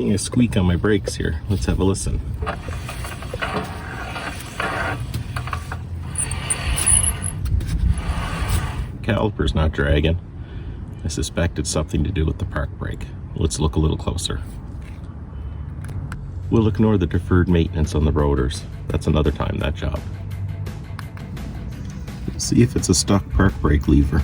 getting a squeak on my brakes here. Let's have a listen. Caliper's not dragging. I suspect it's something to do with the park brake. Let's look a little closer. We'll ignore the deferred maintenance on the rotors. That's another time, that job. Let's see if it's a stuck park brake lever.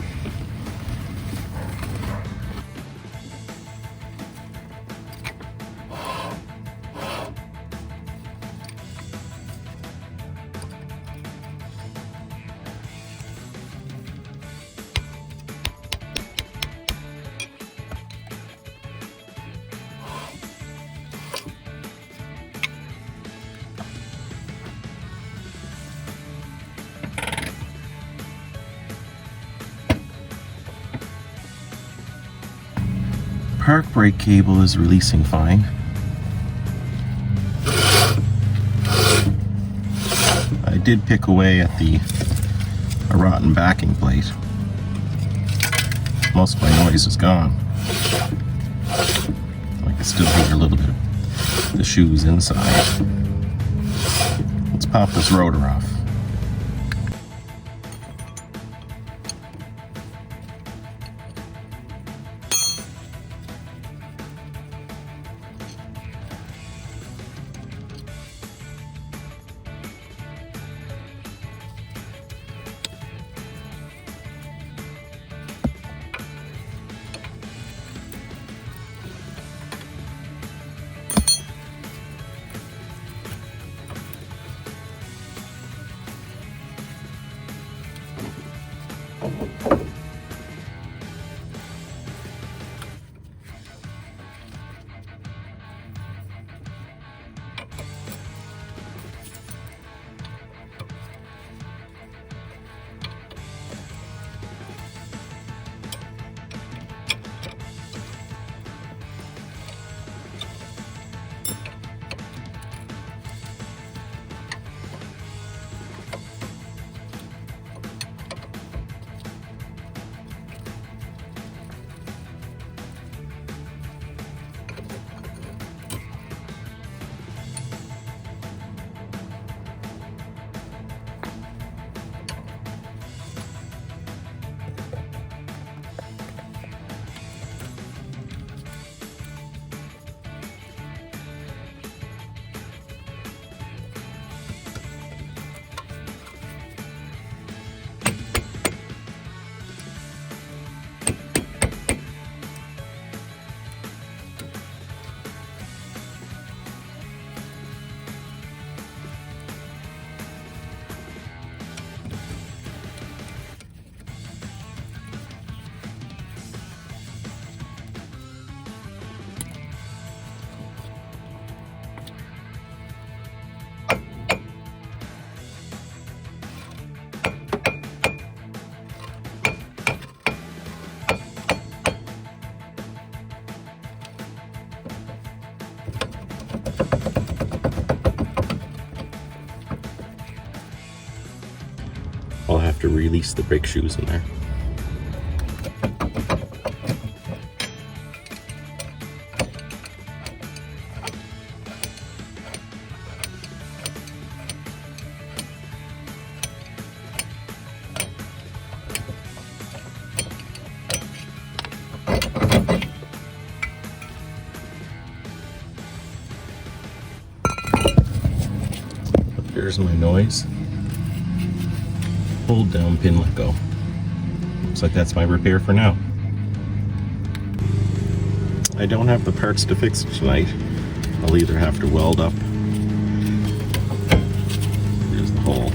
Park brake cable is releasing fine. I did pick away at a rotten backing plate. Most of my noise is gone. I can still hear a little bit of the shoes inside. Let's pop this rotor off. I'll have to release the brake shoes in there. Here's my noise. Hold down, pin, let go. Looks like that's my repair for now. I don't have the parts to fix it tonight. I'll either have to weld up. There's the hole.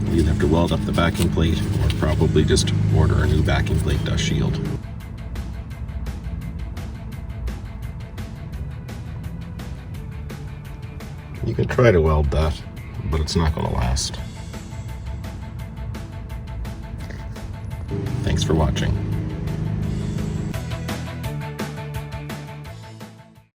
I'll either have to weld up the backing plate or probably just order a new backing plate dust shield. You can try to weld that, but it's not going to last. Thanks for watching.